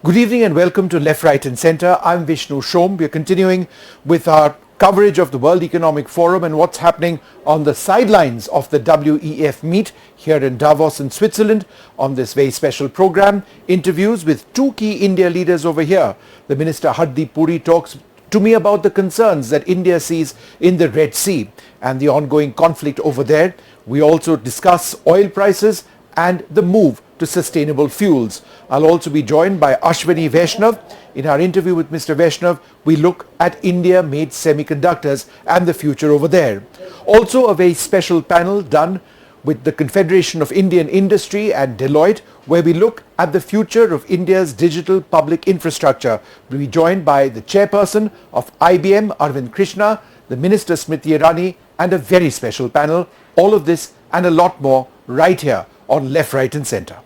Good evening and welcome to Left, Right and Centre. I'm Vishnu Shom. We're continuing with our coverage of the World Economic Forum and what's happening on the sidelines of the WEF meet here in Davos in Switzerland on this very special program. Interviews with two key India leaders over here. The Minister Hardeep Puri talks to me about the concerns that India sees in the Red Sea and the ongoing conflict over there. We also discuss oil prices and the move to sustainable fuels. I'll also be joined by Ashwini Vaishnav. In our interview with Mr. Vaishnav, we look at India-made semiconductors and the future over there. Also a very special panel done with the Confederation of Indian Industry and Deloitte, where we look at the future of India's digital public infrastructure. We'll be joined by the chairperson of IBM, Arvind Krishna, the Minister Smriti Irani, and a very special panel. All of this and a lot more right here on Left, Right and Centre.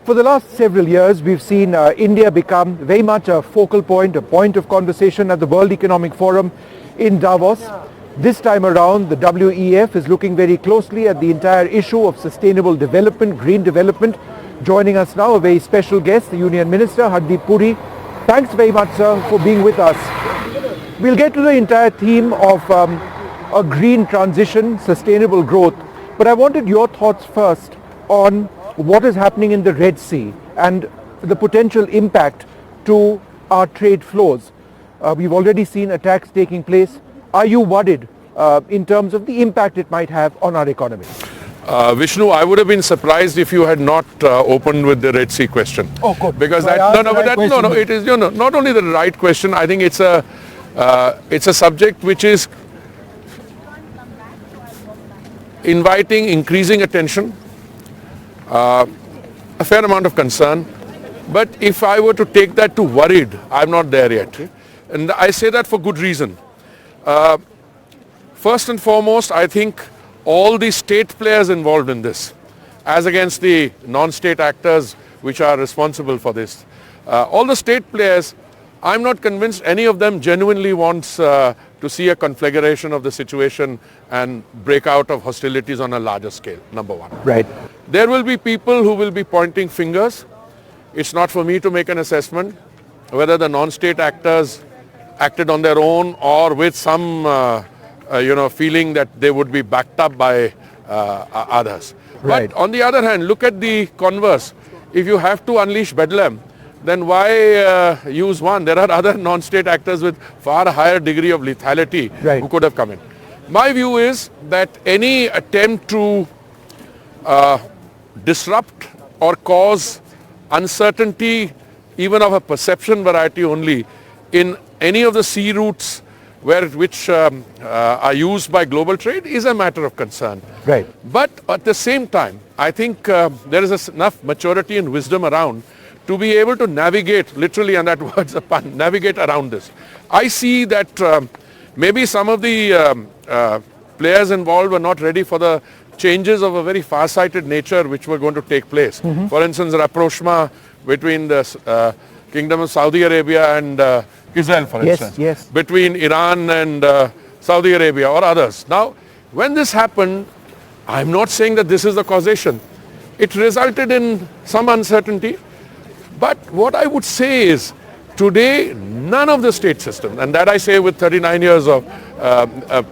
For the last several years, we've seen India become very much a focal point, a point of conversation at the World Economic Forum in Davos. This time around, the WEF is looking very closely at the entire issue of sustainable development, green development. Joining us now, a very special guest, the Union Minister, Hardeep Puri. Thanks very much, sir, for being with us. We'll get to the entire theme of a green transition, sustainable growth. But I wanted your thoughts first on what is happening in the Red Sea and the potential impact to our trade flows. We've already seen attacks taking place. Are you worried in terms of the impact it might have on our economy? Vishnu, I would have been surprised if you had not opened with the Red Sea question. Oh, good. Because it is not only the right question. I think it's a subject which is inviting increasing attention, a fair amount of concern. But if I were to take that to worried, I'm not there yet. And I say that for good reason. First and foremost, I think all the state players involved in this, as against the non-state actors which are responsible for this, all the state players, I'm not convinced any of them genuinely wants to see a conflagration of the situation and breakout of hostilities on a larger scale, number one. Right. There will be people who will be pointing fingers. It's not for me to make an assessment whether the non-state actors acted on their own or with some feeling that they would be backed up by others. Right. But on the other hand, look at the converse. If you have to unleash bedlam, then why use one? There are other non-state actors with far higher degree of lethality who could have come in. My view is that any attempt to disrupt or cause uncertainty, even of a perception variety only, in any of the sea routes which are used by global trade is a matter of concern. Right. But at the same time, I think there is enough maturity and wisdom around to be able to navigate, literally, and that word's a pun, navigate around this. I see that maybe some of the players involved were not ready for the changes of a very far-sighted nature which were going to take place. For instance, rapprochement between the Kingdom of Saudi Arabia and Israel, for instance. Yes. Between Iran and Saudi Arabia or others. Now, when this happened, I'm not saying that this is the causation. It resulted in some uncertainty. But what I would say is, today, none of the state systems, and that I say with 39 years of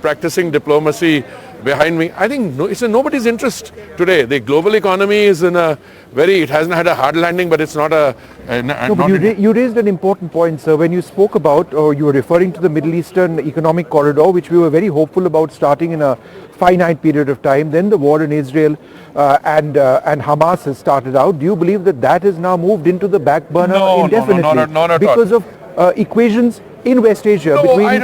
practicing diplomacy behind me, I think it's in nobody's interest today. The global economy is in it hasn't had a hard landing, but it's not a... You raised an important point, sir, when you spoke about, or you were referring to the Middle Eastern Economic Corridor, which we were very hopeful about starting in a finite period of time. Then the war in Israel and Hamas has started out. Do you believe that that has now moved into the back burner indefinitely? No, not at all. Because of equations in West Asia between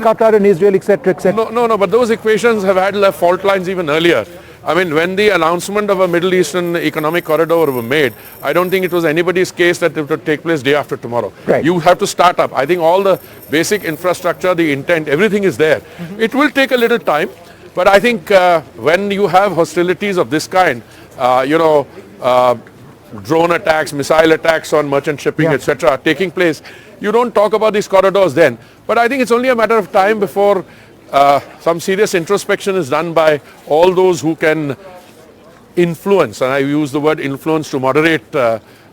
Qatar and Israel, etc., etc. No, but those equations have had fault lines even earlier. I mean, when the announcement of a Middle Eastern Economic Corridor were made, I don't think it was anybody's case that it would take place day after tomorrow. Right. You have to start up. I think all the basic infrastructure, the intent, everything is there. It will take a little time, but I think when you have hostilities of this kind, drone attacks, missile attacks on merchant shipping, etc. taking place, you don't talk about these corridors then. But I think it's only a matter of time before some serious introspection is done by all those who can influence, and I use the word influence to moderate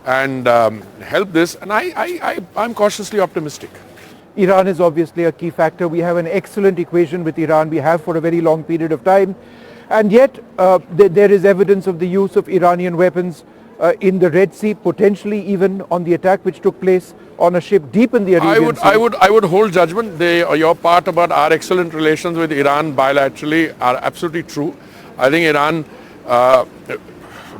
and help this, and I'm cautiously optimistic. Iran is obviously a key factor. We have an excellent equation with Iran. We have for a very long period of time. And yet there is evidence of the use of Iranian weapons in the Red Sea, potentially even on the attack which took place on a ship deep in the Arabian Sea. I would hold judgment. Your part about our excellent relations with Iran bilaterally are absolutely true. I think Iran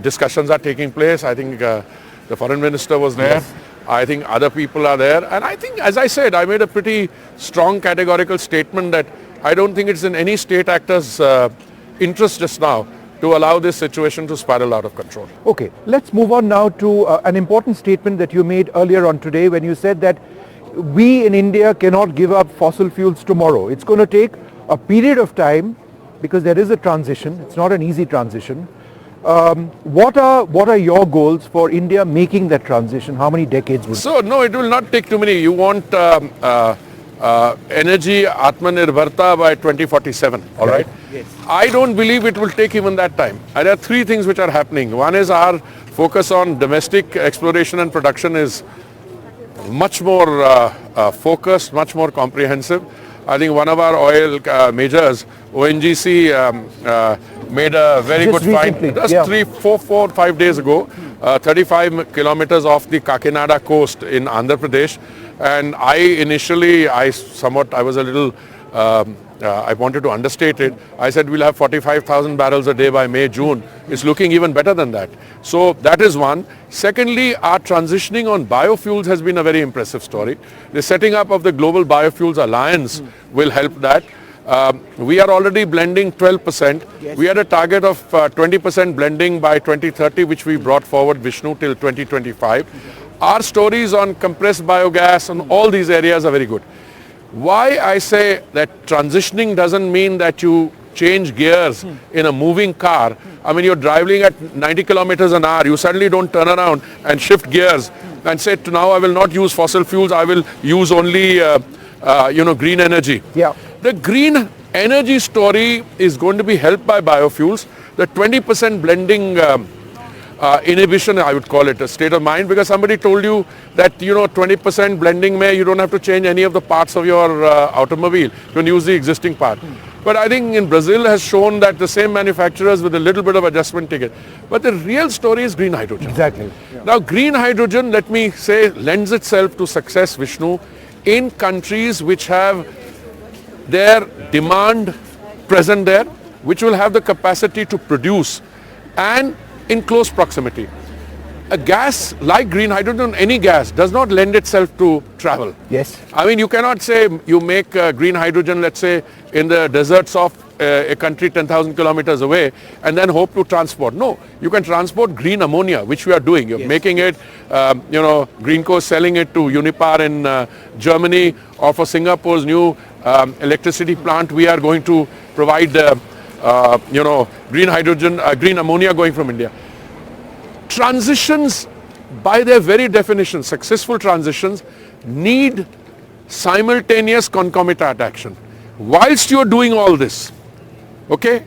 discussions are taking place. I think the foreign minister was there. Yes. I think other people are there. And I think, as I said, I made a pretty strong categorical statement that I don't think it's in any state actor's interest just now to allow this situation to spiral out of control. Okay, let's move on now to an important statement that you made earlier on today when you said that we in India cannot give up fossil fuels tomorrow. It's going to take a period of time because there is a transition. It's not an easy transition. What are your goals for India making that transition? How many decades would So, no, it will not take too many. You want energy Atmanirbharta by 2047, all right? Yes. I don't believe it will take even that time. There are three things which are happening. One is our focus on domestic exploration and production is much more focused, much more comprehensive. I think one of our oil majors, ONGC, made a very good find just 5 days ago, 35 kilometers off the Kakinada coast in Andhra Pradesh. And I was a little, I wanted to understate it. I said we'll have 45,000 barrels a day by May, June. It's looking even better than that. So that is one. Secondly, our transitioning on biofuels has been a very impressive story. The setting up of the Global Biofuels Alliance will help that. We are already blending 12%. Yes. We had a target of 20% blending by 2030, which we brought forward, Vishnu, till 2025. Our stories on compressed biogas and all these areas are very good. Why I say that transitioning doesn't mean that you change gears in a moving car. I mean, you're driving at 90 kilometers an hour. You suddenly don't turn around and shift gears and say, now I will not use fossil fuels. I will use only, green energy. Yeah. The green energy story is going to be helped by biofuels. The 20% blending inhibition, I would call it a state of mind, because somebody told you that 20% blending you don't have to change any of the parts of your automobile. You can use the existing part. But I think in Brazil has shown that the same manufacturers with a little bit of adjustment take it. But the real story is green hydrogen. Exactly. Yeah. Now green hydrogen, let me say, lends itself to success, Vishnu, in countries which have their demand present there, which will have the capacity to produce and in close proximity. A gas like green hydrogen, any gas, does not lend itself to travel. Yes. I mean, you cannot say you make green hydrogen, let's say, in the deserts of a country 10,000 kilometers away and then hope to transport. No, you can transport green ammonia, which we are doing. You're making it, Greenco selling it to Unipar in Germany, or for Singapore's new electricity plant, we are going to provide green hydrogen, green ammonia going from India. Transitions, by their very definition, successful transitions need simultaneous concomitant action. Whilst you are doing all this, okay,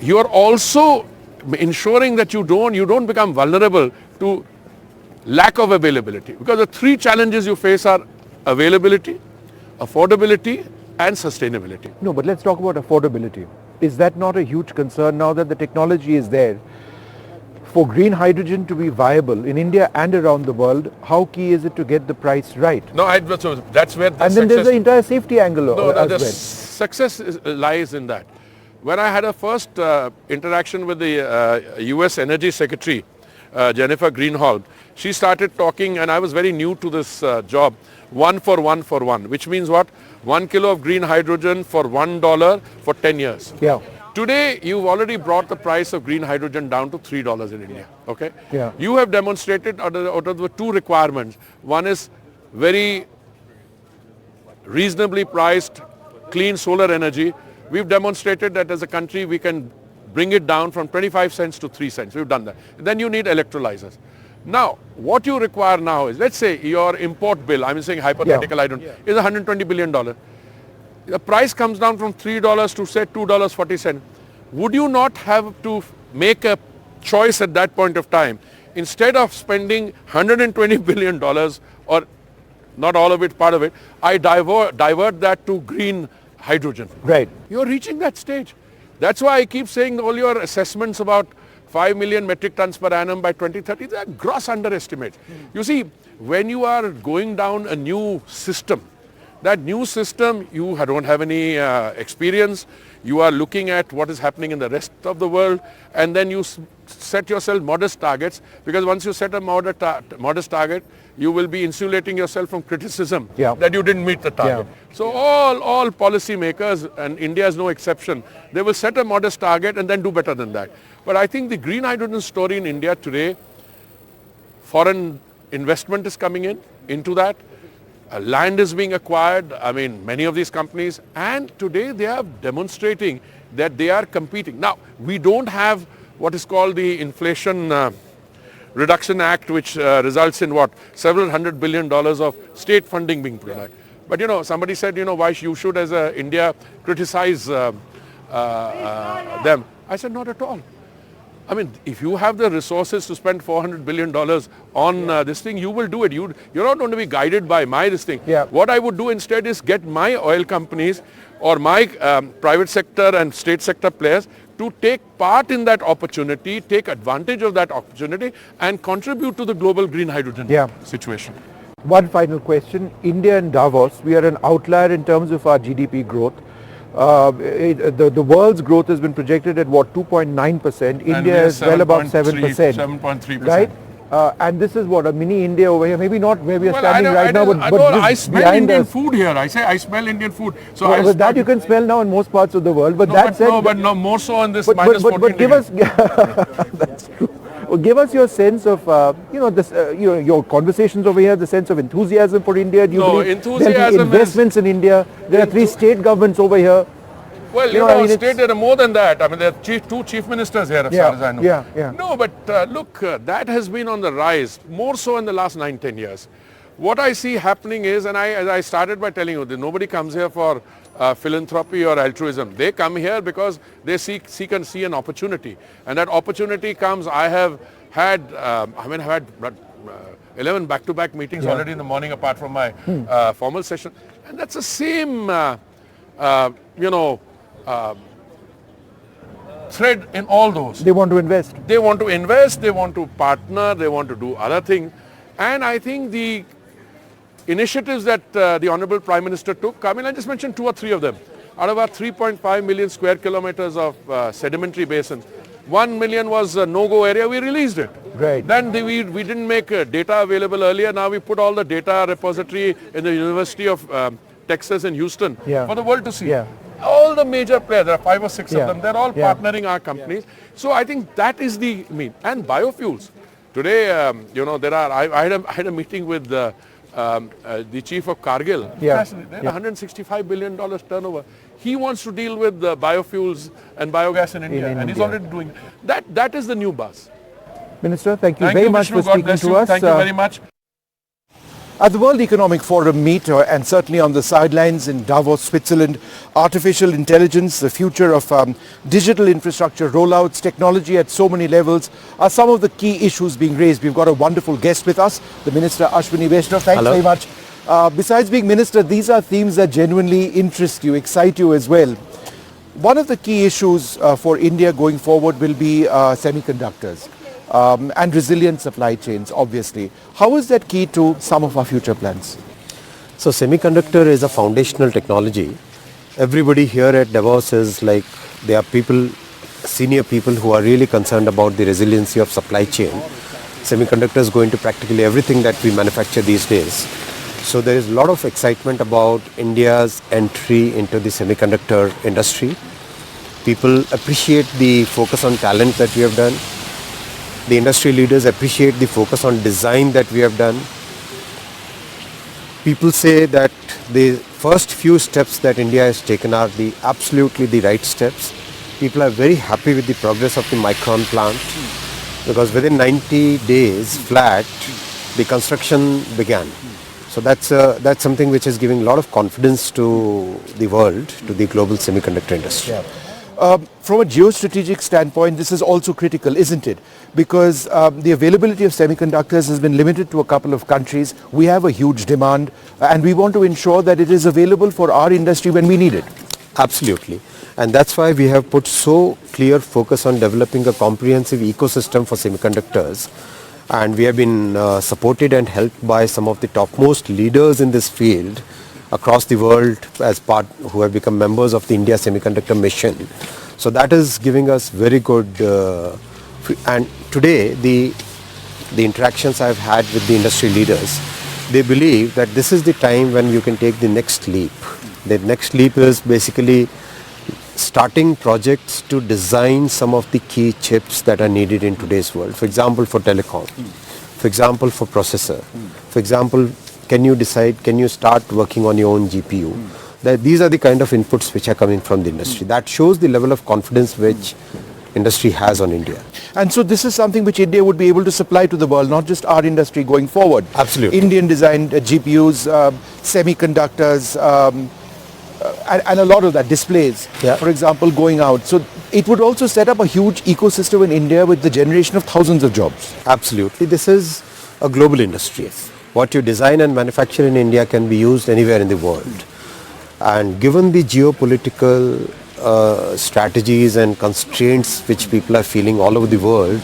you are also ensuring that you don't become vulnerable to lack of availability. Because the three challenges you face are availability, affordability, and sustainability. No, but let's talk about affordability. Is that not a huge concern now that the technology is there? For green hydrogen to be viable in India and around the world, how key is it to get the price right? No, so that's where the and then there's the entire safety angle as well. Success lies in that. When I had a first interaction with the US Energy Secretary, Jennifer Greenhalgh, she started talking, and I was very new to this job, 1 for 1 for 1, which means what? 1 kilo of green hydrogen for $1 for 10 years. Yeah. Today, you've already brought the price of green hydrogen down to $3 in India. Okay? Yeah. You have demonstrated out of the two requirements. One is very reasonably priced, clean solar energy. We've demonstrated that as a country we can bring it down from 25 cents to 3 cents. We've done that. Then you need electrolyzers. Now, what you require now is, let's say your import bill, I'm saying hypothetical, I don't, is $120 billion. The price comes down from $3 to say $2.40. Would you not have to make a choice at that point of time? instead of spending $120 billion or not all of it, part of it, I divert that to green hydrogen. Right. You're reaching that stage. That's why I keep saying all your assessments about 5 million metric tons per annum by 2030, they're gross underestimates. You see, when you are going down a new system, that new system, you don't have any experience. You are looking at what is happening in the rest of the world, and then you set yourself modest targets, because once you set a modest target, you will be insulating yourself from criticism that you didn't meet the target. So all policy makers, and India is no exception, they will set a modest target and then do better than that. But I think the green hydrogen story in India today, foreign investment is coming into that. Land is being acquired, many of these companies, and today they are demonstrating that they are competing. Now, we don't have what is called the Inflation Reduction Act, which results in several $100 billion of state funding being provided. But somebody said, why you should as India criticize them. I said, not at all. If you have the resources to spend $400 billion on this thing, you will do it. You're not going to be guided by this thing. What I would do instead is get my oil companies or my private sector and state sector players to take part in that opportunity, take advantage of that opportunity, and contribute to the global green hydrogen situation. One final question. India and Davos, we are an outlier in terms of our GDP growth. The world's growth has been projected at 2.9%. India is well above 7%. 7.3%. Right? And this is a mini India over here. Maybe not where we are standing right now, but I smell Indian food here. I smell Indian food. So that you can smell now in most parts of the world. But more so in this minus 14 but give us that's true. Well, give us your sense of your conversations over here, the sense of enthusiasm for India. Do you believe there'll be investments in India? There are 3 state governments over here. Well, state there are more than that. There are 2 chief ministers here, as far as I know. No, but look, that has been on the rise, more so in the last 9-10 years. What I see happening is, and as I started by telling you, that nobody comes here for philanthropy or altruism. They come here because they seek and see an opportunity. And that opportunity comes. I have had 11 back-to-back meetings already in the morning, apart from my formal session. And that's the same, thread in all those. They want to invest. They want to invest, they want to partner, they want to do other things. And I think the initiatives that the Honorable Prime Minister took, I just mentioned 2 or 3 of them. Out of our 3.5 million square kilometers of sedimentary basin, 1 million was a no-go area, we released it. Right. Then we didn't make data available earlier, now we put all the data repository in the University of Texas in Houston for the world to see. All the major players, there are 5 or 6 of them, they're all partnering our companies. So I think that is the mean. And biofuels. Today, I had a meeting with the chief of Cargill. They had $165 billion turnover. He wants to deal with the biofuels and biogas in India, and he's already doing that. That is the new buzz. Minister, thank you very much for speaking to us. Thank you very much. At the World Economic Forum meet, and certainly on the sidelines in Davos, Switzerland, artificial intelligence, the future of digital infrastructure rollouts, technology at so many levels are some of the key issues being raised. We've got a wonderful guest with us, the Minister Ashwini Vaishnaw. Thanks very much. Besides being Minister, these are themes that genuinely interest you, excite you as well. One of the key issues for India going forward will be semiconductors. And resilient supply chains, obviously. How is that key to some of our future plans? So semiconductor is a foundational technology. Everybody here at Davos is like, there are people, senior people who are really concerned about the resiliency of supply chain. Semiconductors go into practically everything that we manufacture these days. So there is a lot of excitement about India's entry into the semiconductor industry. People appreciate the focus on talent that we have done. The industry leaders appreciate the focus on design that we have done. People say that the first few steps that India has taken are absolutely the right steps. People are very happy with the progress of the Micron plant because within 90 days flat, the construction began. So that's something which is giving a lot of confidence to the world, to the global semiconductor industry. From a geostrategic standpoint, this is also critical, isn't it? Because the availability of semiconductors has been limited to a couple of countries. We have a huge demand and we want to ensure that it is available for our industry when we need it. Absolutely. And that's why we have put so clear focus on developing a comprehensive ecosystem for semiconductors. And we have been supported and helped by some of the topmost leaders in this field across the world who have become members of the India Semiconductor Mission. So that is giving us very good, and today the interactions I've had with the industry leaders, they believe that this is the time when you can take the next leap. The next leap is basically starting projects to design some of the key chips that are needed in today's world. For example, for telecom, for example, for processor, for example, can you start working on your own GPU? These are the kind of inputs which are coming from the industry. That shows the level of confidence which industry has on India. And so this is something which India would be able to supply to the world, not just our industry going forward. Absolutely. Indian designed GPUs, semiconductors, and a lot of that, displays, for example, going out. So it would also set up a huge ecosystem in India with the generation of thousands of jobs. Absolutely. This is a global industry. What you design and manufacture in India can be used anywhere in the world. And given the geopolitical strategies and constraints which people are feeling all over the world,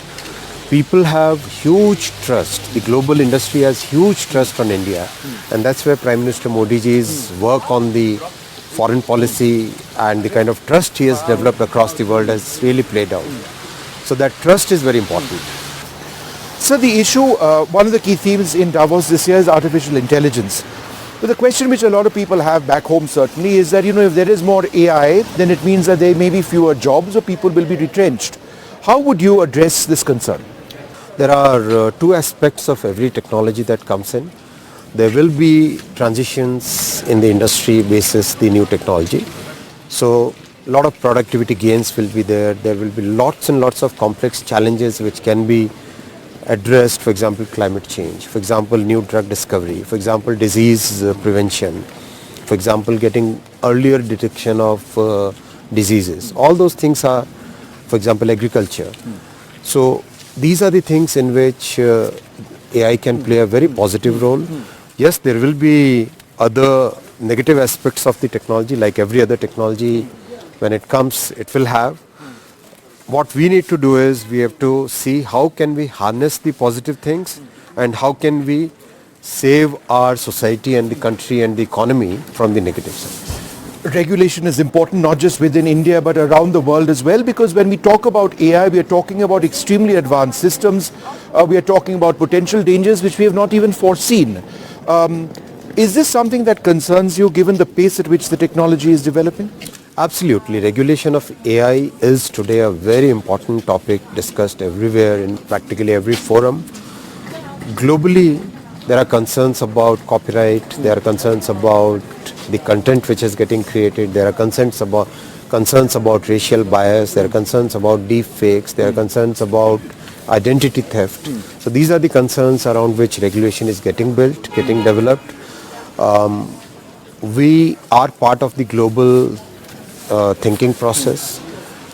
people have huge trust. The global industry has huge trust on India. And that's where Prime Minister Modi ji's work on the foreign policy and the kind of trust he has developed across the world has really played out. So that trust is very important. So the issue, one of the key themes in Davos this year is artificial intelligence. But the question which a lot of people have back home certainly is that, if there is more AI, then it means that there may be fewer jobs or people will be retrenched. How would you address this concern? There are two aspects of every technology that comes in. There will be transitions in the industry basis the new technology. So a lot of productivity gains will be there. There will be lots and lots of complex challenges which can be addressed, for example, climate change, for example, new drug discovery, for example, disease prevention, for example, getting earlier detection of diseases. All those things are, for example, agriculture. So these are the things in which AI can play a very positive role. Yes, there will be other negative aspects of the technology, like every other technology. When it comes, it will have. What we need to do is we have to see how can we harness the positive things and how can we save our society and the country and the economy from the negative side. Regulation is important not just within India but around the world as well, because when we talk about AI, we are talking about extremely advanced systems. We are talking about potential dangers which we have not even foreseen. Is this something that concerns you given the pace at which the technology is developing? Absolutely. Regulation of AI is today a very important topic discussed everywhere in practically every forum. Globally, there are concerns about copyright, there are concerns about the content which is getting created, there are concerns about racial bias, there are concerns about deep fakes, there are concerns about identity theft. So these are the concerns around which regulation is getting built, getting developed. We are part of the global thinking process.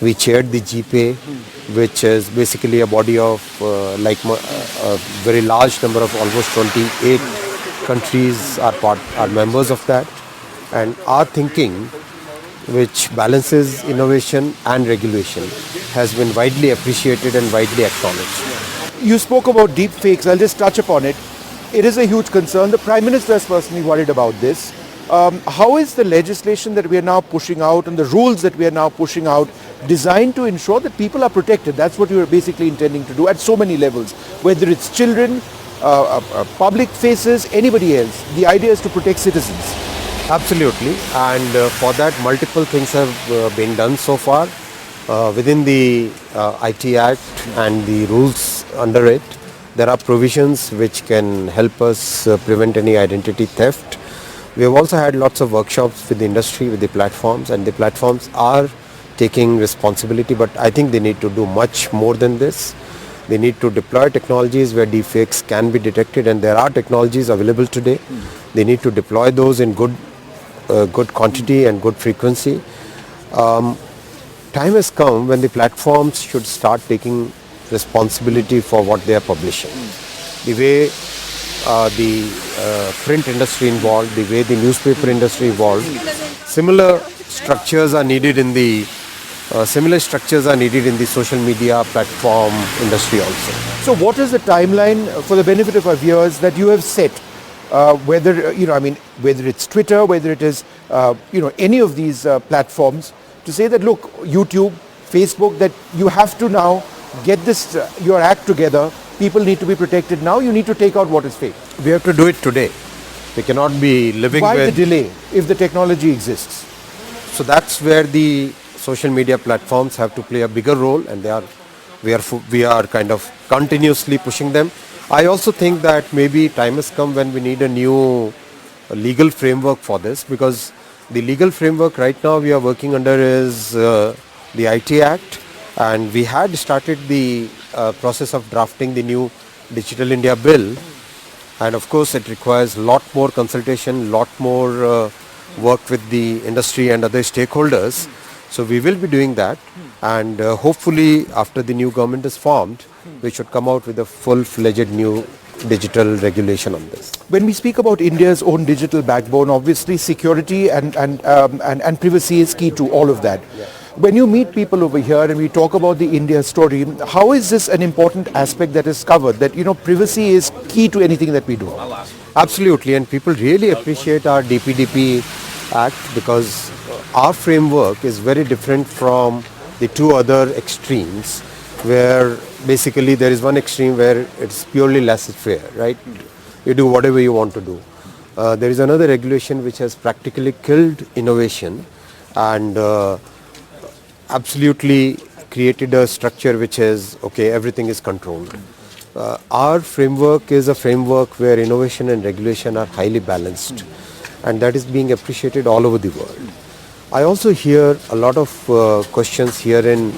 We chaired the GPay, which is basically a body of a very large number of almost 28 countries are members of that. And our thinking, which balances innovation and regulation, has been widely appreciated and widely acknowledged. You spoke about deep fakes. I'll just touch upon it. It is a huge concern. The Prime Minister is personally worried about this. How is the legislation that we are now pushing out and the rules that we are now pushing out designed to ensure that people are protected? That's what you are basically intending to do at so many levels, whether it's children, public faces, anybody else. The idea is to protect citizens. Absolutely, and for that multiple things have been done so far within the IT Act and the rules under it. There are provisions which can help us prevent any identity theft. We have also had lots of workshops with the industry, with the platforms, and the platforms are taking responsibility, but I think they need to do much more than this. They need to deploy technologies where deepfakes can be detected, and there are technologies available today. They need to deploy those in good quantity and good frequency. time has come when the platforms should start taking responsibility for what they are publishing. The way the print industry involved, the way the newspaper industry involved, similar structures are needed in the social media platform industry also. So what is the timeline for the benefit of our viewers that you have set? Whether it's Twitter, whether it is any of these platforms, to say that look, YouTube, Facebook, that you have to now get this your act together. People need to be protected now. You need to take out what is fake. We have to do it today. We cannot be living Why with... the delay if the technology exists? So that's where the social media platforms have to play a bigger role, and we are kind of continuously pushing them. I also think that maybe time has come when we need a new legal framework for this, because the legal framework right now we are working under is the IT Act, and we had started the process of drafting the new Digital India Bill, and of course it requires a lot more consultation, lot more work with the industry and other stakeholders. So we will be doing that, and hopefully after the new government is formed, we should come out with a full-fledged new digital regulation on this. When we speak about India's own digital backbone, obviously security and privacy is key to all of that. Yeah. When you meet people over here and we talk about the India story, how is this an important aspect that is covered? That privacy is key to anything that we do. Absolutely, and people really appreciate our DPDP Act, because our framework is very different from the two other extremes, where basically there is one extreme where it's purely laissez-faire, right? You do whatever you want to do. There is another regulation which has practically killed innovation and absolutely created a structure which is, okay, everything is controlled. Our framework is a framework where innovation and regulation are highly balanced, and that is being appreciated all over the world. I also hear a lot of questions here in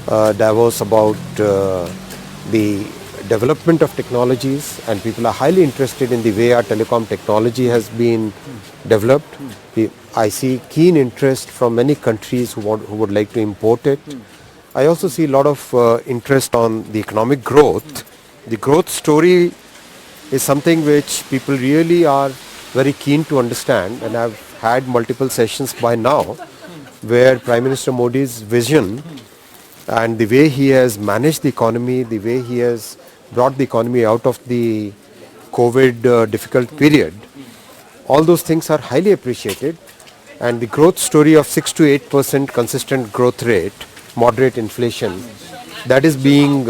Davos about the development of technologies, and people are highly interested in the way our telecom technology has been developed. I see keen interest from many countries who would like to import it. I also see a lot of interest on the economic growth. The growth story is something which people really are very keen to understand, and I've had multiple sessions by now where Prime Minister Modi's vision and the way he has managed the economy, the way he has brought the economy out of the COVID difficult period, all those things are highly appreciated, and the growth story of 6 to 8% consistent growth rate, moderate inflation, that is being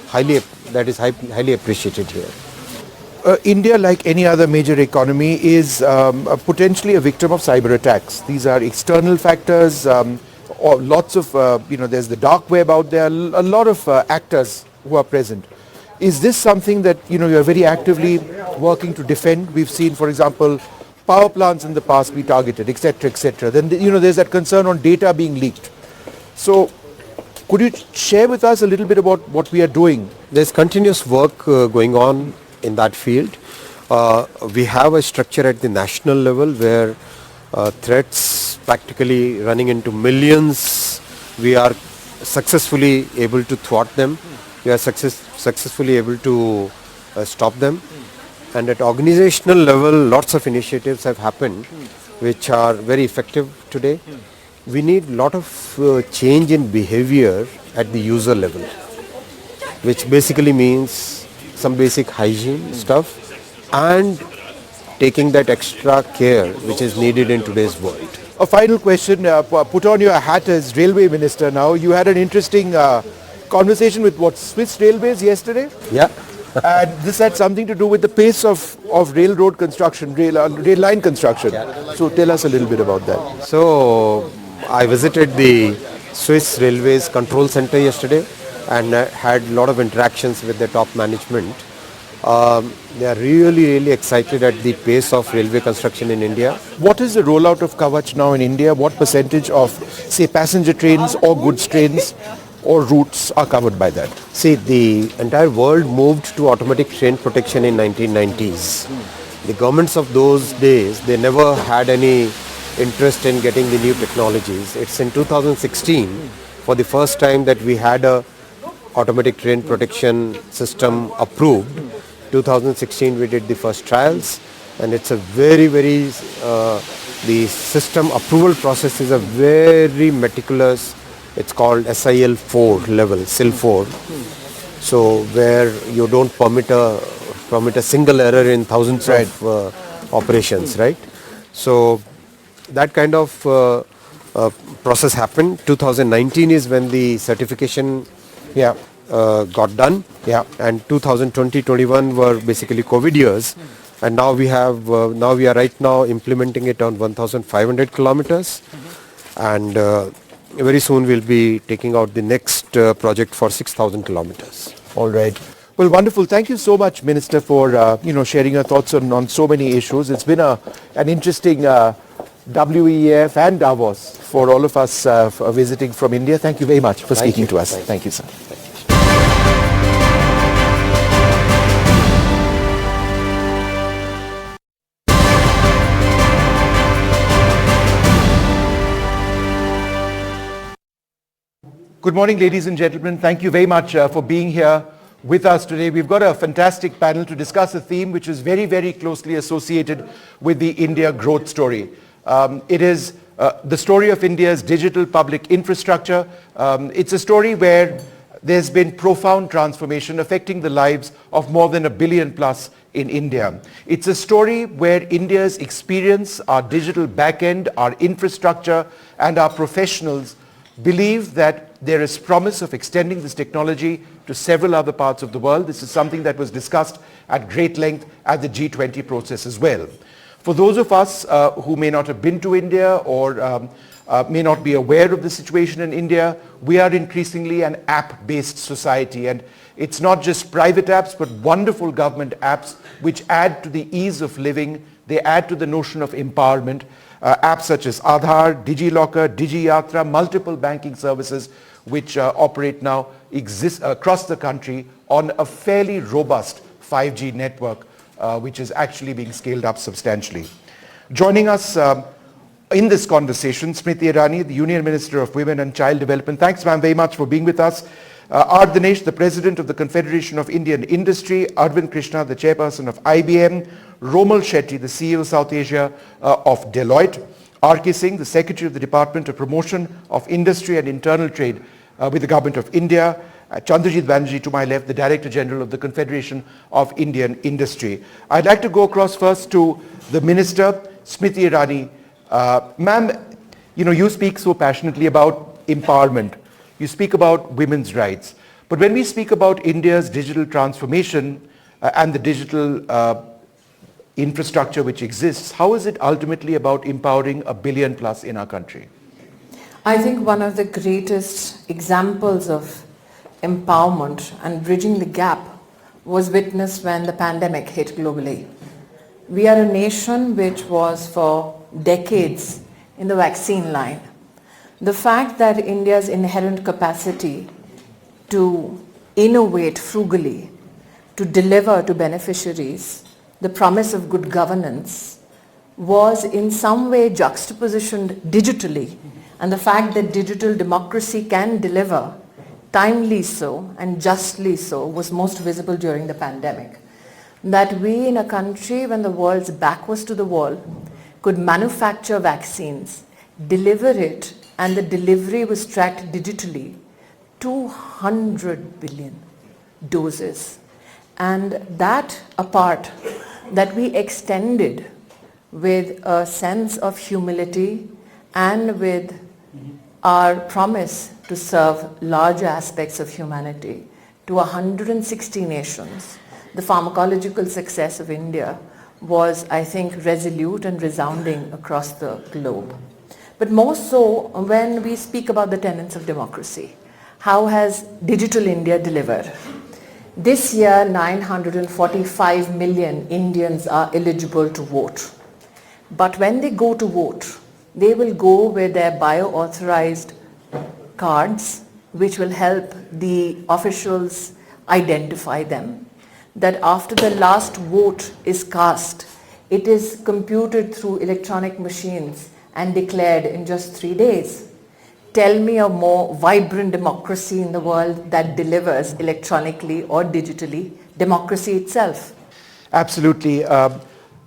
highly appreciated here. India, like any other major economy, is potentially a victim of cyber attacks. These are external factors, or lots of, there's the dark web out there, a lot of actors who are present. Is this something that, you're very actively working to defend? We've seen, for example, power plants in the past be targeted, etc., etc. Then, there's that concern on data being leaked. So, could you share with us a little bit about what we are doing? There's continuous work going on in that field. We have a structure at the national level where threats practically running into millions, we are successfully able to thwart them. We are successfully able to stop them. And at organizational level, lots of initiatives have happened which are very effective today. We need a lot of change in behavior at the user level, which basically means some basic hygiene stuff and taking that extra care which is needed in today's world. A final question, put on your hat as Railway Minister now. You had an interesting conversation with Swiss Railways yesterday? Yeah. And this had something to do with the pace of railroad construction, rail line construction. Yeah. So tell us a little bit about that. So I visited the Swiss Railways Control Center yesterday and had a lot of interactions with the top management. They are really excited at the pace of railway construction in India. What is the rollout of Kavach now in India? What percentage of, say, passenger trains or goods trains or routes are covered by that? See, the entire world moved to automatic train protection in 1990s. The governments of those days, they never had any interest in getting the new technologies. It's in 2016 for the first time that we had a automatic train protection system approved. 2016 we did the first trials, and it's a very the system approval process is a very meticulous. It's called SIL 4 level, SIL 4. So where you don't permit a single error in thousands of operations, right? So that kind of process happened. 2019 is when the certification got done, and 2020-21 were basically COVID years, and now we are right now implementing it on 1,500 kilometers, and very soon we'll be taking out the next project for 6,000 kilometers. All right. Well, wonderful. Thank you so much, Minister, for sharing your thoughts on so many issues. It's been an interesting WEF and Davos for all of us visiting from India. Thank you very much for speaking to us. Thank you, sir. Good morning, ladies and gentlemen. Thank you very much for being here with us today. We've got a fantastic panel to discuss a theme which is very closely associated with the India growth story. It is the story of India's digital public infrastructure. It's a story where there's been profound transformation affecting the lives of more than 1 billion plus in India. It's a story where India's experience, our digital backend, our infrastructure, and our professionals believe that there is promise of extending this technology to several other parts of the world. This is something that was discussed at great length at the G20 process as well. For those of us who may not have been to India or may not be aware of the situation in India, we are increasingly an app-based society, and it's not just private apps but wonderful government apps which add to the ease of living. They add to the notion of empowerment. Apps such as Aadhaar, DigiLocker, DigiYatra, multiple banking services which operate now exist across the country on a fairly robust 5G network which is actually being scaled up substantially. Joining us in this conversation, Smriti Irani, the Union Minister of Women and Child Development. Thanks, ma'am, very much for being with us. R. Dinesh, the President of the Confederation of Indian Industry, Arvind Krishna, the Chairperson of IBM, Romal Shetty, the CEO South Asia of Deloitte, R.K. Singh, the Secretary of the Department of Promotion of Industry and Internal Trade with the Government of India, Chandrajit Banerjee to my left, the Director General of the Confederation of Indian Industry. I'd like to go across first to the Minister, Smriti Irani. Ma'am, you speak so passionately about empowerment. You speak about women's rights. But when we speak about India's digital transformation and the digital infrastructure which exists, how is it ultimately about empowering 1 billion plus in our country? I think one of the greatest examples of empowerment and bridging the gap was witnessed when the pandemic hit globally. We are a nation which was for decades in the vaccine line. The fact that India's inherent capacity to innovate frugally, to deliver to beneficiaries the promise of good governance, was in some way juxtapositioned digitally, and the fact that digital democracy can deliver timely so and justly so was most visible during the pandemic. That we in a country when the world's back was to the wall could manufacture vaccines, deliver it, and the delivery was tracked digitally, 200 billion doses. And that apart, that we extended with a sense of humility and with our promise to serve large aspects of humanity to 160 nations. The pharmacological success of India was, I think, resolute and resounding across the globe. But more so when we speak about the tenets of democracy. How has Digital India delivered? This year, 945 million Indians are eligible to vote. But when they go to vote, they will go with their bio-authorized cards, which will help the officials identify them. That after the last vote is cast, it is computed through electronic machines and declared in just 3 days. tell me a more vibrant democracy in the world that delivers electronically or digitally democracy itself. Absolutely.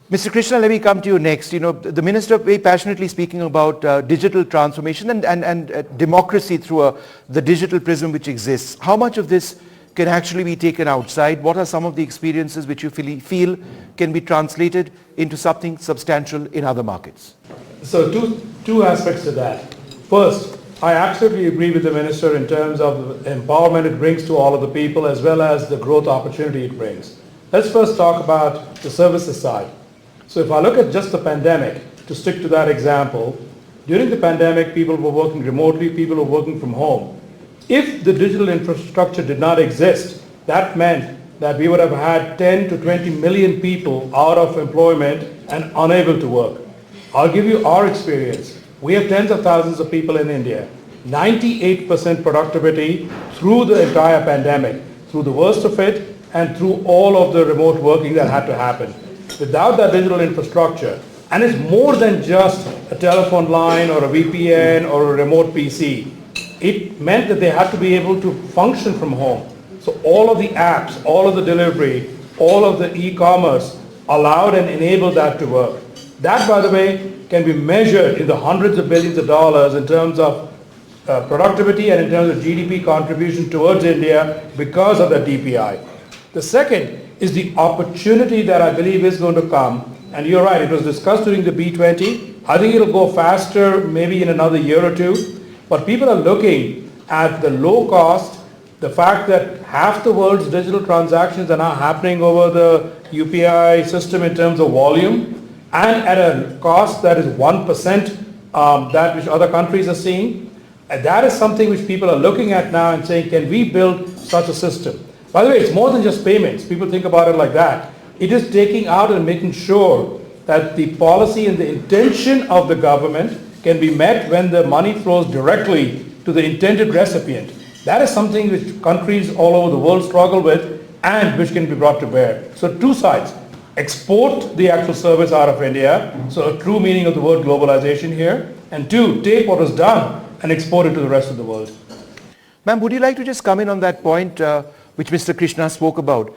Mr. Krishna, let me come to you next. You know, the Minister very passionately speaking about digital transformation and democracy through the digital prism which exists. How much of this can actually be taken outside? What are some of the experiences which you feel can be translated into something substantial in other markets? So two aspects to that. First, I absolutely agree with the Minister in terms of the empowerment it brings to all of the people as well as the growth opportunity it brings. Let's first talk about the services side. So if I look at just the pandemic, to stick to that example, during the pandemic people were working remotely, people were working from home. If the digital infrastructure did not exist, that meant that we would have had 10 to 20 million people out of employment and unable to work. I'll give you our experience. We have tens of thousands of people in India. 98% productivity through the entire pandemic, through the worst of it and through all of the remote working that had to happen. Without that digital infrastructure, and it's more than just a telephone line or a VPN or a remote PC, it meant that they had to be able to function from home. So all of the apps, all of the delivery, all of the e-commerce allowed and enabled that to work. That, by the way, can be measured in the hundreds of billions of dollars in terms of productivity and in terms of GDP contribution towards India because of the DPI. The second is the opportunity that I believe is going to come. And you're right, it was discussed during the B20. I think it'll go faster maybe in another year or two. But people are looking at the low cost, the fact that half the world's digital transactions are now happening over the UPI system in terms of volume and at a cost that is 1% that which other countries are seeing. And that is something which people are looking at now and saying, can we build such a system? By the way, it's more than just payments. People think about it like that. It is taking out and making sure that the policy and the intention of the government can be met when the money flows directly to the intended recipient. That is something which countries all over the world struggle with and which can be brought to bear. So two sides. Export the actual service out of India, so a true meaning of the word globalization here. And two, take what was done and export it to the rest of the world. Ma'am, would you like to just come in on that point which Mr. Krishna spoke about?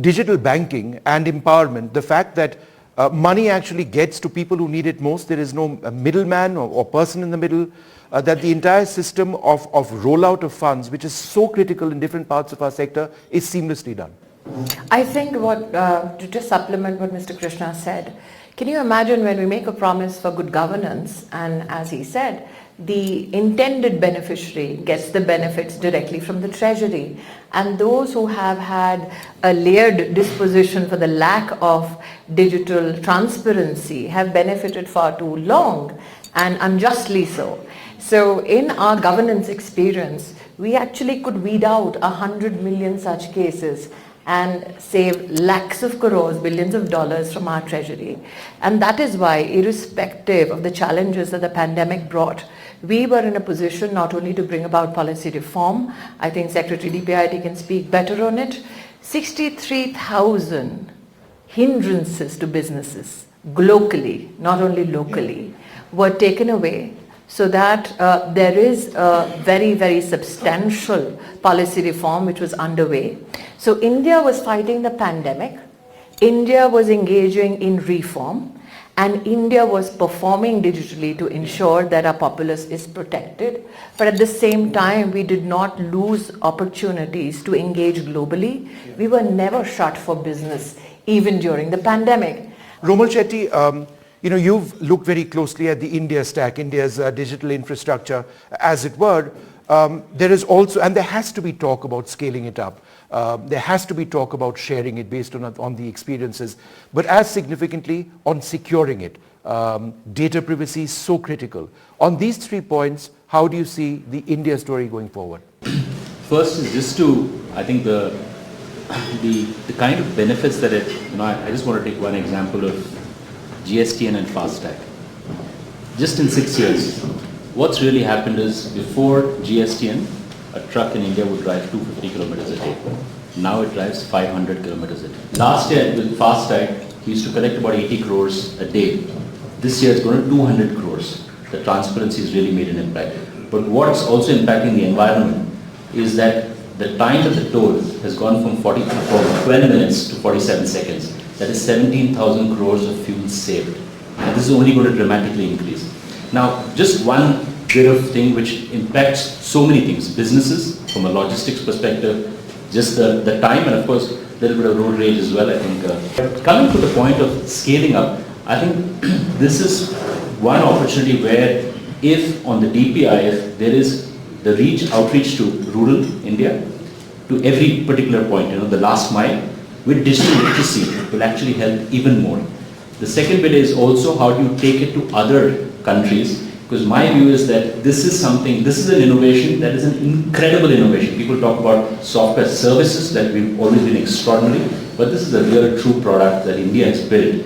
Digital banking and empowerment, the fact that money actually gets to people who need it most. There is no middleman or person in the middle. That the entire system of rollout of funds, which is so critical in different parts of our sector, is seamlessly done. I think to just supplement what Mr. Krishna said, can you imagine when we make a promise for good governance and as he said, the intended beneficiary gets the benefits directly from the treasury, and those who have had a layered disposition for the lack of digital transparency have benefited far too long and unjustly so. So in our governance experience, we actually could weed out 100 million such cases and save lakhs of crores, billions of dollars from our treasury. And that is why, irrespective of the challenges that the pandemic brought, we were in a position not only to bring about policy reform, I think Secretary DPIIT can speak better on it, 63,000 hindrances to businesses globally, not only locally, were taken away so that there is a very, very substantial policy reform which was underway. So India was fighting the pandemic, India was engaging in reform, and India was performing digitally to ensure that our populace is protected. But at the same time, we did not lose opportunities to engage globally. We were never shut for business, even during the pandemic. Romal Shetty, you've looked very closely at the India stack, India's digital infrastructure, as it were. There is also, and there has to be talk about scaling it up. There has to be talk about sharing it based on the experiences, but as significantly on securing it. Data privacy is so critical. On these 3 points, how do you see the India story going forward? First is just I think the kind of benefits that I just want to take one example of GSTN and FASTag. Just in 6 years, what's really happened is before GSTN, a truck in India would drive 250 kilometers a day. Now it drives 500 kilometers a day. Last year with FASTag, we used to collect about 80 crores a day. This year it's going to 200 crores. The transparency has really made an impact. But what's also impacting the environment is that the time of the toll has gone from 12 minutes to 47 seconds. That is 17,000 crores of fuel saved. And this is only going to dramatically increase. Now, just one bit of thing which impacts so many things. Businesses, from a logistics perspective, just the time, and of course, a little bit of road rage as well, I think. Coming to the point of scaling up, I think this is one opportunity where if on the DPIF there is the outreach to rural India, to every particular point, the last mile, with digital literacy will actually help even more. The second bit is also how do you take it to other countries, because my view is that this is an innovation that is an incredible innovation. People talk about software services that we've always been extraordinary, but this is a real true product that India has built.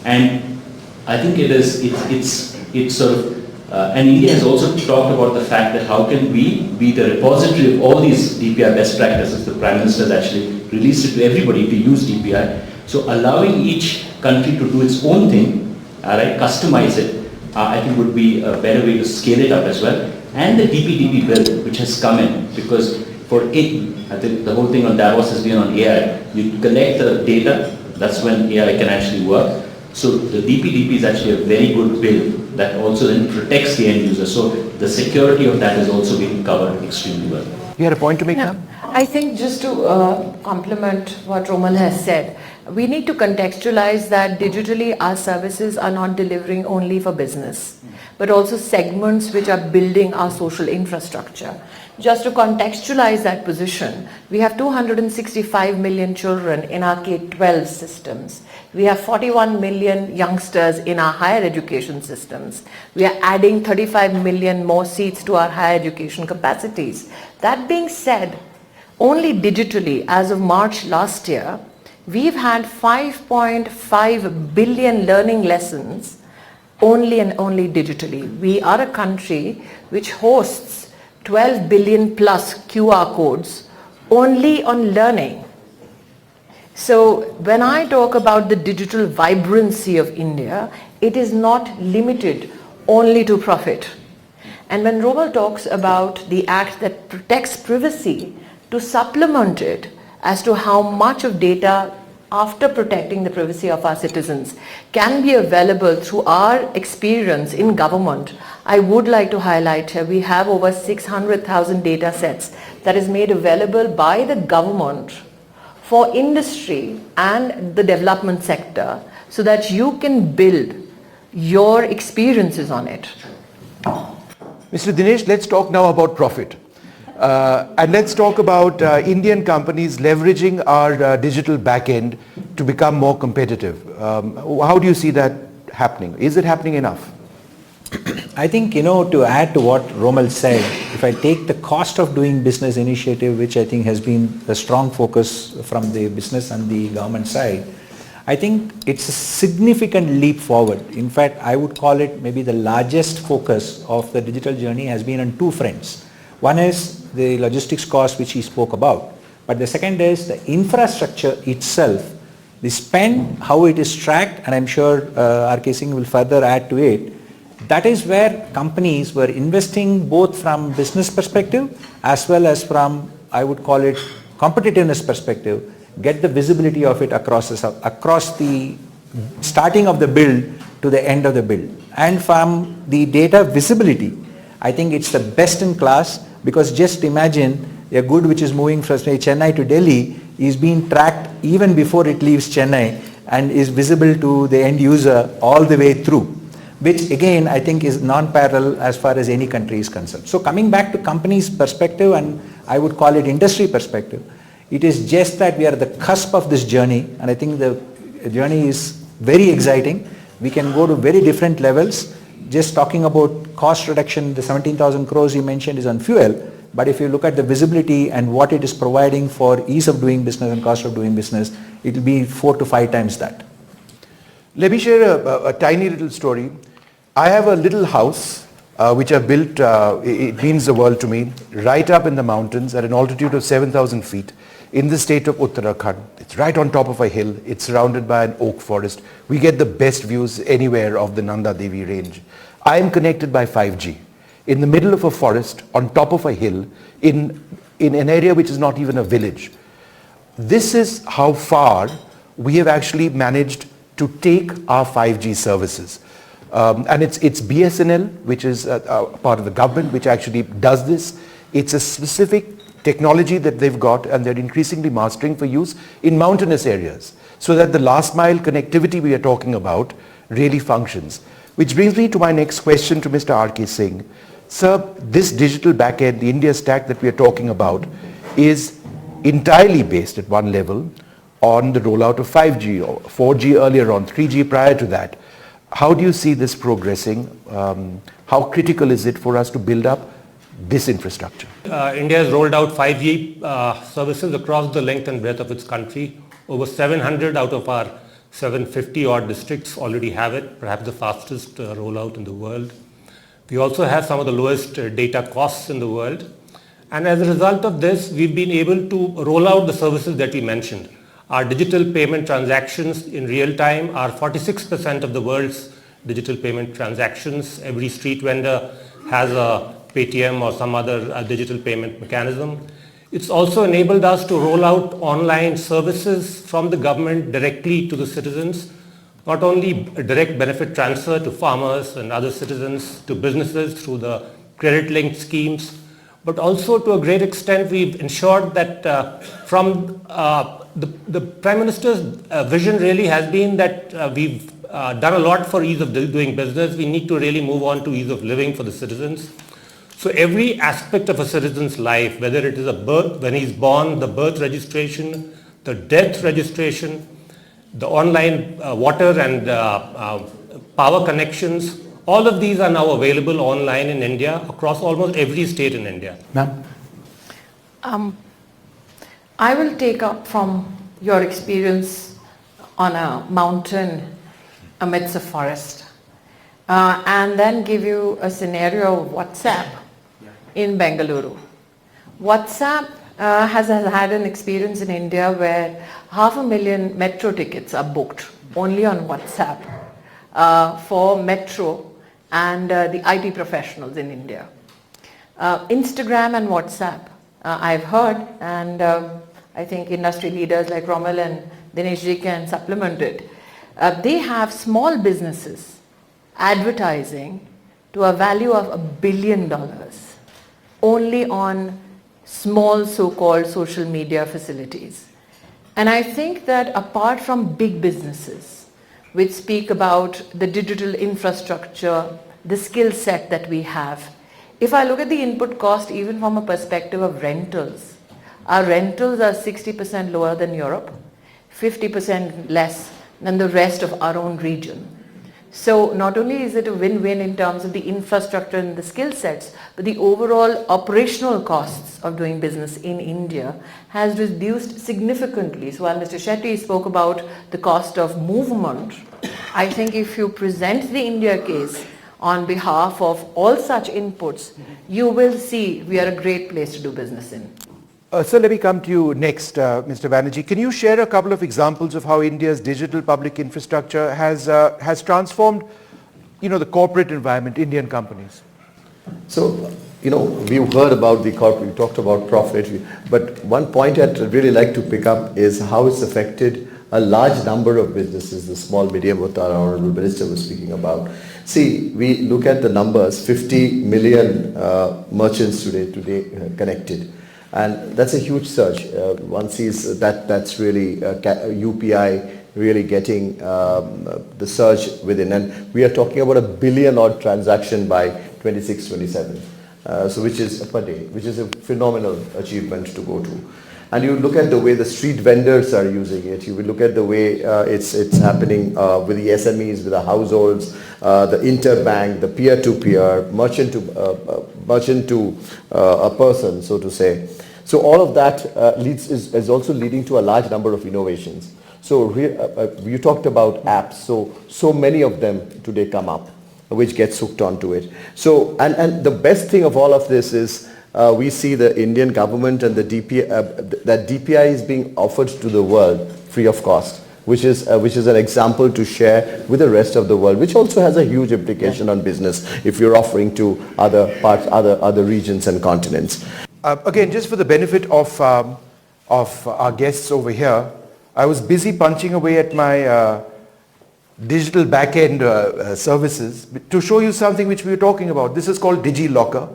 And I think it's sort of, and India has also talked about the fact that how can we be the repository of all these DPI best practices. The Prime Minister has actually released it to everybody to use DPI. So allowing each country to do its own thing, customize it, I think would be a better way to scale it up as well. And the DPDP bill, which has come in, because for it, I think the whole thing on Davos has been on AI. You collect the data, that's when AI can actually work. So the DPDP is actually a very good bill that also then protects the end user. So the security of that is also being covered extremely well. You had a point to make, ma'am? I think just to complement what Romal has said, we need to contextualize that digitally our services are not delivering only for business, but also segments which are building our social infrastructure. Just to contextualize that position, we have 265 million children in our K-12 systems. We have 41 million youngsters in our higher education systems. We are adding 35 million more seats to our higher education capacities. That being said, only digitally, as of March last year, we've had 5.5 billion learning lessons only and only digitally. We are a country which hosts 12 billion plus QR codes only on learning. So when I talk about the digital vibrancy of India, it is not limited only to profit. And when Romal talks about the act that protects privacy, to supplement it as to how much of data, after protecting the privacy of our citizens, can be available through our experience in government, I would like to highlight here we have over 600,000 data sets that is made available by the government for industry and the development sector so that you can build your experiences on it. Mr. Dinesh, let's talk now about profit. And let's talk about Indian companies leveraging our digital backend to become more competitive. How do you see that happening? Is it happening enough? I think, to add to what Romal said, if I take the cost of doing business initiative, which I think has been a strong focus from the business and the government side, I think it's a significant leap forward. In fact, I would call it maybe the largest focus of the digital journey has been on two fronts. One is the logistics cost, which he spoke about. But the second is the infrastructure itself, the spend, how it is tracked, and I'm sure R.K. Singh will further add to it. That is where companies were investing both from business perspective as well as from, I would call it, competitiveness perspective, get the visibility of it across the starting of the build to the end of the build. And from the data visibility, I think it's the best in class, because just imagine a good which is moving from say Chennai to Delhi is being tracked even before it leaves Chennai and is visible to the end user all the way through, which again I think is non-parallel as far as any country is concerned. So coming back to companies' perspective, and I would call it industry perspective, it is just that we are at the cusp of this journey, and I think the journey is very exciting. We can go to very different levels. Just talking about cost reduction, the 17,000 crores you mentioned is on fuel, but if you look at the visibility and what it is providing for ease of doing business and cost of doing business, it will be 4 to 5 times that. Let me share a tiny little story. I have a little house which I built, it means the world to me, right up in the mountains at an altitude of 7,000 feet in the state of Uttarakhand. It's right on top of a hill. It's surrounded by an oak forest. We get the best views anywhere of the Nanda Devi range. I am connected by 5G. in the middle of a forest, on top of a hill, in an area which is not even a village. This is how far we have actually managed to take our 5G services. And it's BSNL, which is part of the government, which actually does this. It's a specific technology that they've got, and they're increasingly mastering for use in mountainous areas, so that the last mile connectivity we are talking about really functions. Which brings me to my next question to Mr. R.K. Singh. Sir, this digital backend, the India stack that we are talking about, is entirely based at one level on the rollout of 5G or 4G earlier on, 3G prior to that. How do you see this progressing? How critical is it for us to build up this infrastructure? India has rolled out 5G services across the length and breadth of its country. Over 700 out of our 750 odd districts already have it, perhaps the fastest rollout in the world. We also have some of the lowest data costs in the world. And as a result of this, we've been able to roll out the services that we mentioned. Our digital payment transactions in real time are 46% of the world's digital payment transactions. Every street vendor has a Paytm or some other digital payment mechanism. It's also enabled us to roll out online services from the government directly to the citizens, not only a direct benefit transfer to farmers and other citizens, to businesses through the credit-linked schemes, but also to a great extent we've ensured that from the Prime Minister's vision really has been that we've done a lot for ease of doing business. We need to really move on to ease of living for the citizens. So every aspect of a citizen's life, whether it is a birth, when he's born, the birth registration, the death registration, the online water and power connections, all of these are now available online in India across almost every state in India. Ma'am? I will take up from your experience on a mountain amidst a forest and then give you a scenario of WhatsApp in Bengaluru. WhatsApp has had an experience in India where 500,000 metro tickets are booked only on WhatsApp for metro and the IT professionals in India. Instagram and WhatsApp, I've heard, and I think industry leaders like Rommel and Dineshji can supplement it. They have small businesses advertising to a value of $1 billion only on small so-called social media facilities. And I think that apart from big businesses which speak about the digital infrastructure, the skill set that we have, if I look at the input cost even from a perspective of rentals, our rentals are 60% lower than Europe, 50% less than the rest of our own region. So not only is it a win-win in terms of the infrastructure and the skill sets, but the overall operational costs of doing business in India has reduced significantly. So while Mr. Shetty spoke about the cost of movement, I think if you present the India case on behalf of all such inputs, you will see we are a great place to do business in. So let me come to you next, Mr. Banerjee. Can you share a couple of examples of how India's digital public infrastructure has transformed, the corporate environment, Indian companies? So, we've heard about the corporate, we talked about profit, but one point I'd really like to pick up is how it's affected a large number of businesses, the small, medium, what our Honorable Minister was speaking about. See, we look at the numbers, 50 million merchants today connected. And that's a huge surge. One sees that's really UPI really getting the surge within. And we are talking about 1 billion odd transaction by 26-27. So which is per day, which is a phenomenal achievement to go to. And you look at the way the street vendors are using it. You will look at the way it's happening with the SMEs, with the households, the interbank, the peer-to-peer, merchant to a person, so to say. So all of that is also leading to a large number of innovations. So you talked about apps. So many of them today come up, which gets hooked onto it. So and the best thing of all of this is we see the Indian government and the DPI, that DPI is being offered to the world free of cost. which is an example to share with the rest of the world, which also has a huge implication on business if you're offering to other parts, other regions and continents. Again, just for the benefit of our guests over here, I was busy punching away at my digital back-end services to show you something which we were talking about. This is called DigiLocker.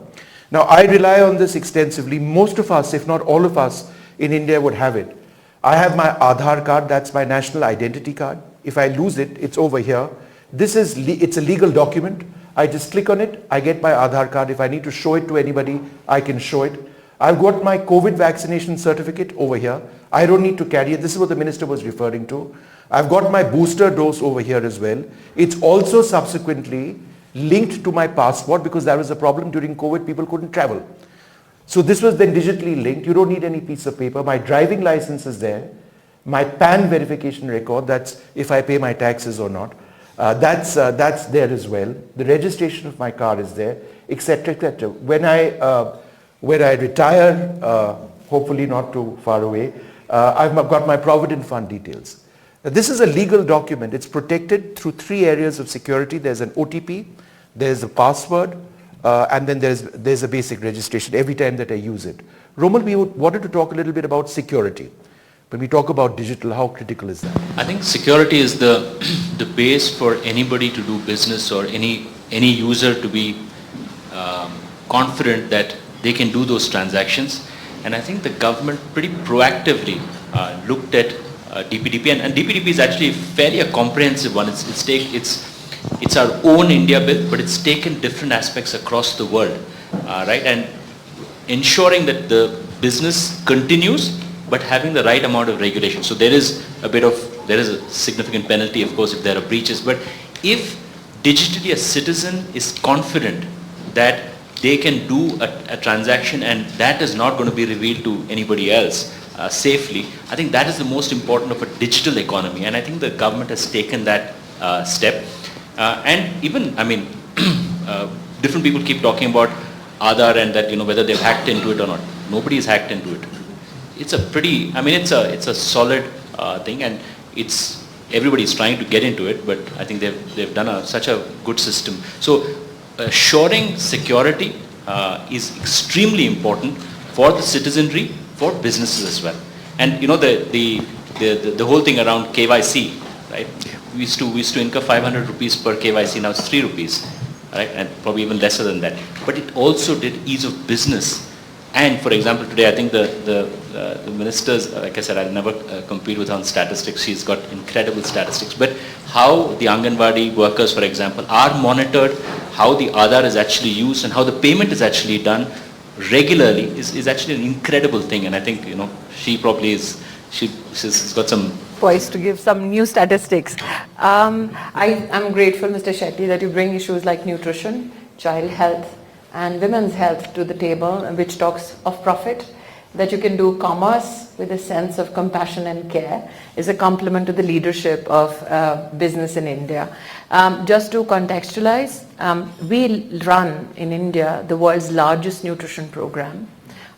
Now, I rely on this extensively. Most of us, if not all of us in India would have it. I have my Aadhaar card, that's my national identity card. If I lose it, it's over here. It's a legal document. I just click on it, I get my Aadhaar card. If I need to show it to anybody, I can show it. I've got my COVID vaccination certificate over here. I don't need to carry it. This is what the minister was referring to. I've got my booster dose over here as well. It's also subsequently linked to my passport because there was a problem during COVID, people couldn't travel. So this was then digitally linked. You don't need any piece of paper. My driving license is there. My PAN verification record, that's if I pay my taxes or not. That's there as well. The registration of my car is there, etc., etc. When I retire, hopefully not too far away, I've got my Provident Fund details. Now, this is a legal document. It's protected through 3 areas of security. There's an OTP, there's a password, and then there's a basic registration every time that I use it. Romal, we wanted to talk a little bit about security. When we talk about digital, how critical is that? I think security is the base for anybody to do business or any user to be confident that they can do those transactions. And I think the government pretty proactively looked at DPDP, and DPDP is actually fairly a comprehensive one. It's our own India bill, but it's taken different aspects across the world, right? And ensuring that the business continues, but having the right amount of regulation. So there is a significant penalty, of course, if there are breaches. But if digitally a citizen is confident that they can do a transaction and that is not going to be revealed to anybody else safely, I think that is the most important of a digital economy. And I think the government has taken that step. And even, I mean, different people keep talking about Aadhaar and that, whether they've hacked into it or not. Nobody is hacked into it. It's a pretty, it's a solid thing, and everybody's trying to get into it, but I think they've done such a good system. So assuring security is extremely important for the citizenry, for businesses as well. And the whole thing around KYC, right? We used to incur 500 rupees per KYC, now it's 3 rupees, right? And probably even lesser than that. But it also did ease of business. And for example, today I think the ministers, like I said, I'll never compete with her on statistics. She's got incredible statistics. But how the Anganwadi workers, for example, are monitored, how the Aadhaar is actually used, and how the payment is actually done regularly is actually an incredible thing. And I think she probably she's got some poised to give some new statistics. I'm grateful, Mr. Shetty, that you bring issues like nutrition, child health, and women's health to the table, which talks of profit. That you can do commerce with a sense of compassion and care is a compliment to the leadership of business in India. Just to contextualize, we run in India the world's largest nutrition program,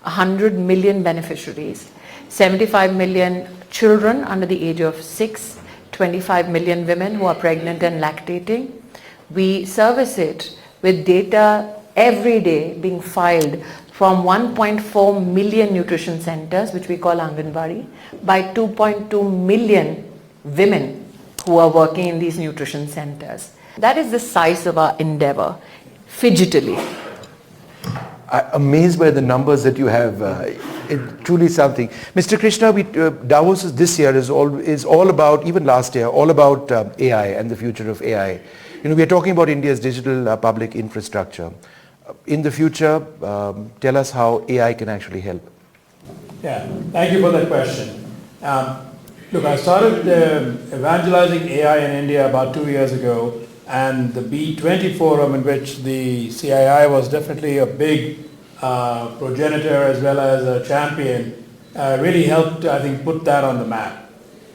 100 million beneficiaries, 75 million children under the age of 6, 25 million women who are pregnant and lactating. We service it with data every day being filed from 1.4 million nutrition centers, which we call Anganwadi, by 2.2 million women who are working in these nutrition centers. That is the size of our endeavor, fidgetily. I'm amazed by the numbers that you have. It's truly something. Mr. Krishna, Davos this year is all about, even last year, all about AI and the future of AI. We are talking about India's digital public infrastructure. In the future, tell us how AI can actually help. Yeah, thank you for that question. Look, I started evangelizing AI in India about 2 years ago, and the B20 forum, in which the CII was definitely a big progenitor as well as a champion, really helped, I think, put that on the map.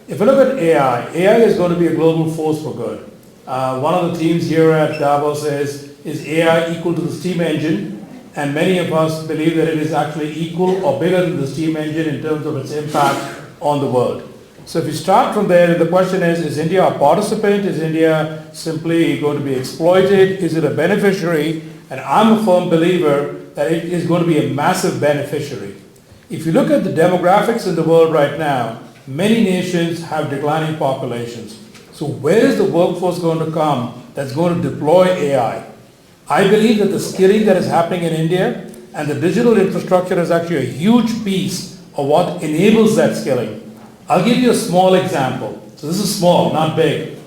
If you look at AI is going to be a global force for good. One of the themes here at Davos is AI equal to the steam engine? And many of us believe that it is actually equal or bigger than the steam engine in terms of its impact on the world. So if you start from there, the question is India a participant? Is India simply going to be exploited? Is it a beneficiary? And I'm a firm believer that it is going to be a massive beneficiary. If you look at the demographics in the world right now, many nations have declining populations. So where is the workforce going to come that's going to deploy AI? I believe that the skilling that is happening in India and the digital infrastructure is actually a huge piece of what enables that skilling. I'll give you a small example. So this is small, not big.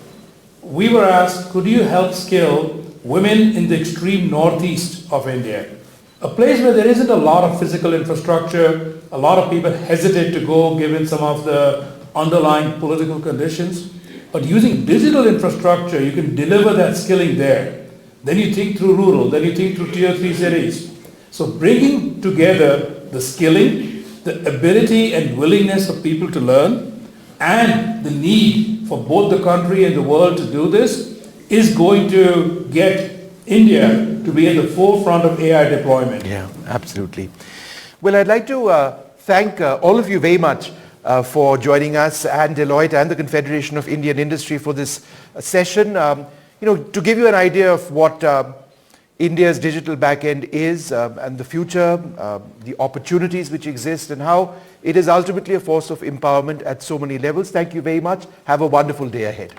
We were asked, could you help skill women in the extreme northeast of India? A place where there isn't a lot of physical infrastructure, a lot of people hesitate to go given some of the underlying political conditions. But using digital infrastructure, you can deliver that skilling there. Then you think through rural, then you think through tier 3 cities. So bringing together the skilling, the ability and willingness of people to learn, and the need for both the country and the world to do this is going to get India to be at the forefront of AI deployment. Yeah, absolutely. Well, I'd like to thank all of you very much for joining us, and Deloitte and the Confederation of Indian Industry for this session. To give you an idea of what India's digital backend is and the future, the opportunities which exist, and how it is ultimately a force of empowerment at so many levels. Thank you very much. Have a wonderful day ahead.